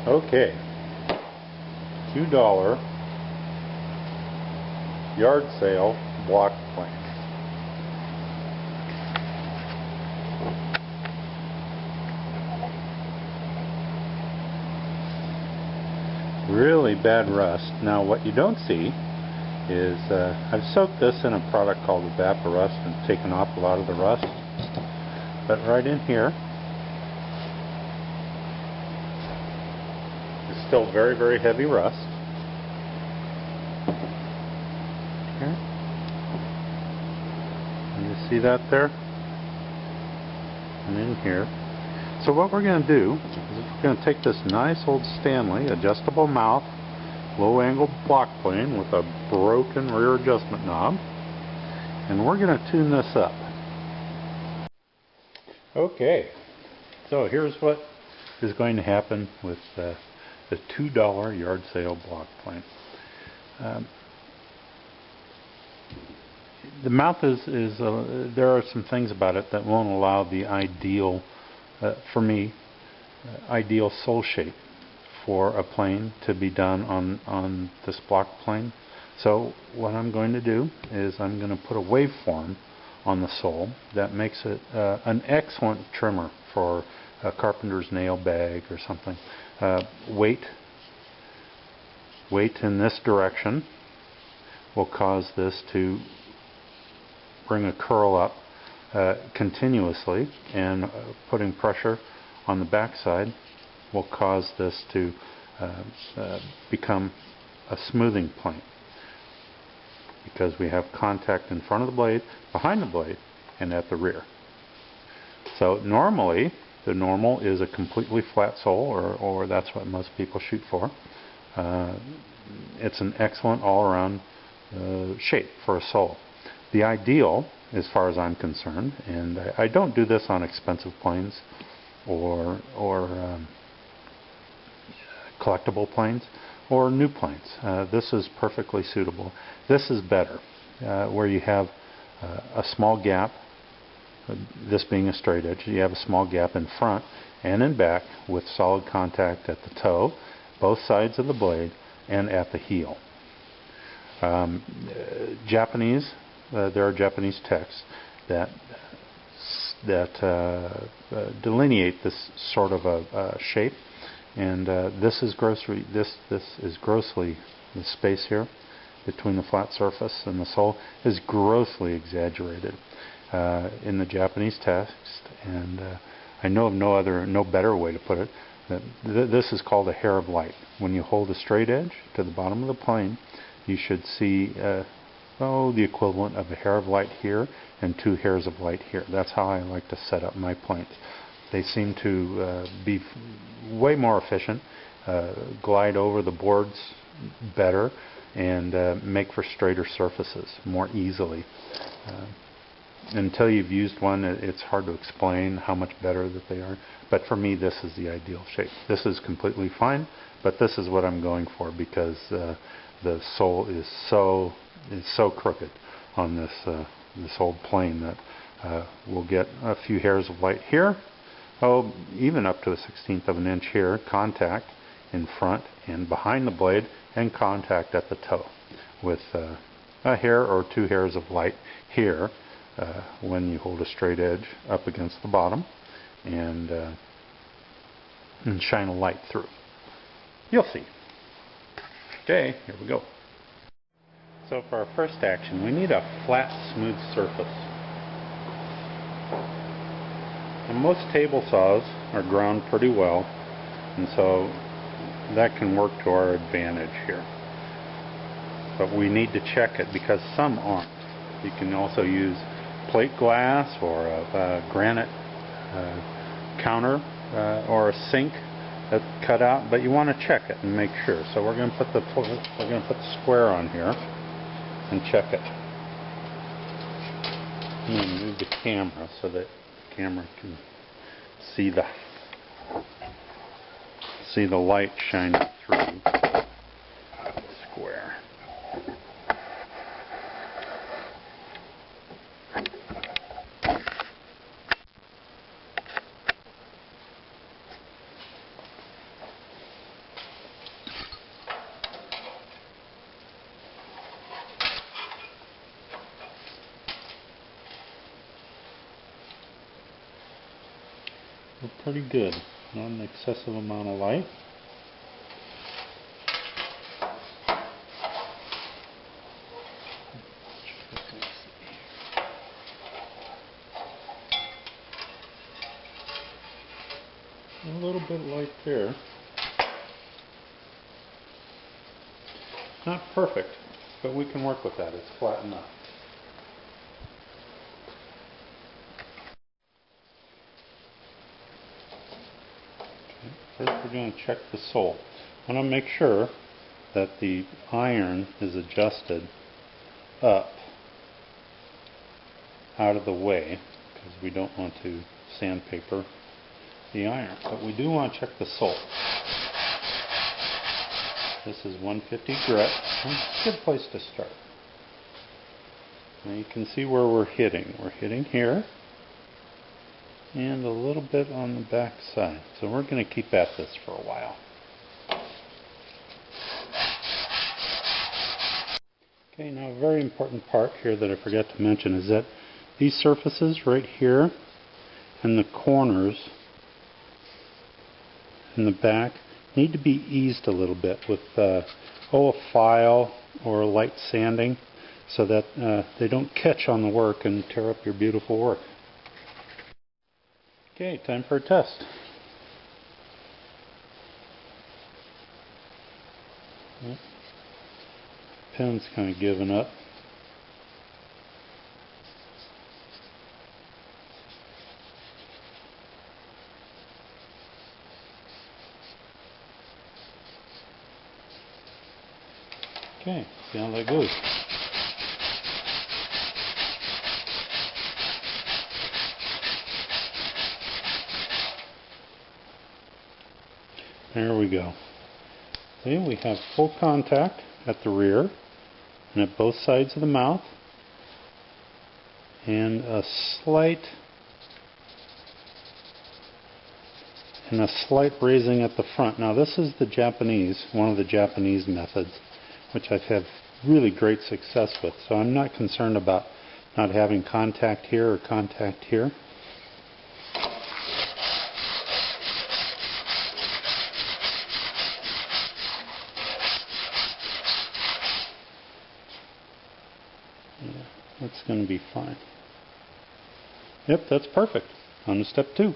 Okay, $2 yard sale block plank. Really bad rust. Now what you don't see is I've soaked this in a product called Evaporust and taken off a lot of the rust. But right in here is still very, very heavy rust. Here. You see that there? And in here. So what we're going to do is we're going to take this nice old Stanley adjustable mouth low angle block plane with a broken rear adjustment knob, and we're going to tune this up. Okay, so here's what is going to happen with the $2 yard sale block plane. The mouth there are some things about it that won't allow the ideal, for me, ideal sole shape for a plane to be done on this block plane. So what I'm going to do is I'm going to put a waveform on the sole that makes it an excellent trimmer for a carpenter's nail bag or something. Weight in this direction will cause this to bring a curl up continuously, and putting pressure on the backside will cause this to become a smoothing plane, because we have contact in front of the blade, behind the blade, and at the rear. So normally, the normal is a completely flat sole, or that's what most people shoot for. It's an excellent all-around shape for a sole. The ideal, as far as I'm concerned, and I don't do this on expensive planes or collectible planes or new planes. This is perfectly suitable. This is better, where you have a small gap, this being a straight edge, you have a small gap in front and in back with solid contact at the toe, both sides of the blade, and at the heel. Japanese, there are Japanese texts that delineate this sort of a shape, and this is grossly the space here between the flat surface and the sole is grossly exaggerated in the Japanese text, and I know of no better way to put it. This is called a hair of light. When you hold a straight edge to the bottom of the plane, you should see the equivalent of a hair of light here and 2 hairs of light here. That's how I like to set up my planes. They seem to be way more efficient, glide over the boards better, and make for straighter surfaces more easily. Until you've used one, it's hard to explain how much better that they are. But for me, this is the ideal shape. This is completely fine, but this is what I'm going for, because the sole is so crooked on this old plane that we'll get a few hairs of light here, even up to a 1/16 of an inch here, contact in front and behind the blade, and contact at the toe, with a hair or 2 hairs of light here when you hold a straight edge up against the bottom and shine a light through. You'll see. Okay, here we go. So for our first action, we need a flat, smooth surface. And most table saws are ground pretty well, and so that can work to our advantage here. But we need to check it, because some aren't. You can also use plate glass or a granite counter or a sink that's cut out, but you want to check it and make sure. So we're going to put the square on here and check it. I'm going to move the camera so that the camera can see the light shining through the square. pretty good. Not an excessive amount of light. A little bit of light there. Not perfect, but we can work with that. It's flat enough. First we're going to check the sole. I want to make sure that the iron is adjusted up out of the way, because we don't want to sandpaper the iron. But we do want to check the sole. This is 150 grit. It's a good place to start. Now you can see where we're hitting. We're hitting here and a little bit on the back side. So we're going to keep at this for a while. Okay, now a very important part here that I forgot to mention is that these surfaces right here and the corners in the back need to be eased a little bit with a file or light sanding so that they don't catch on the work and tear up your beautiful work. Okay, time for a test. Pen's kind of giving up. Okay, see how that goes. There we go. See, we have full contact at the rear and at both sides of the mouth, and a slight raising at the front. Now this is the Japanese, one of the Japanese methods, which I've had really great success with. So I'm not concerned about not having contact here or contact here. Yeah, that's going to be fine. Yep, that's perfect. On to step 2.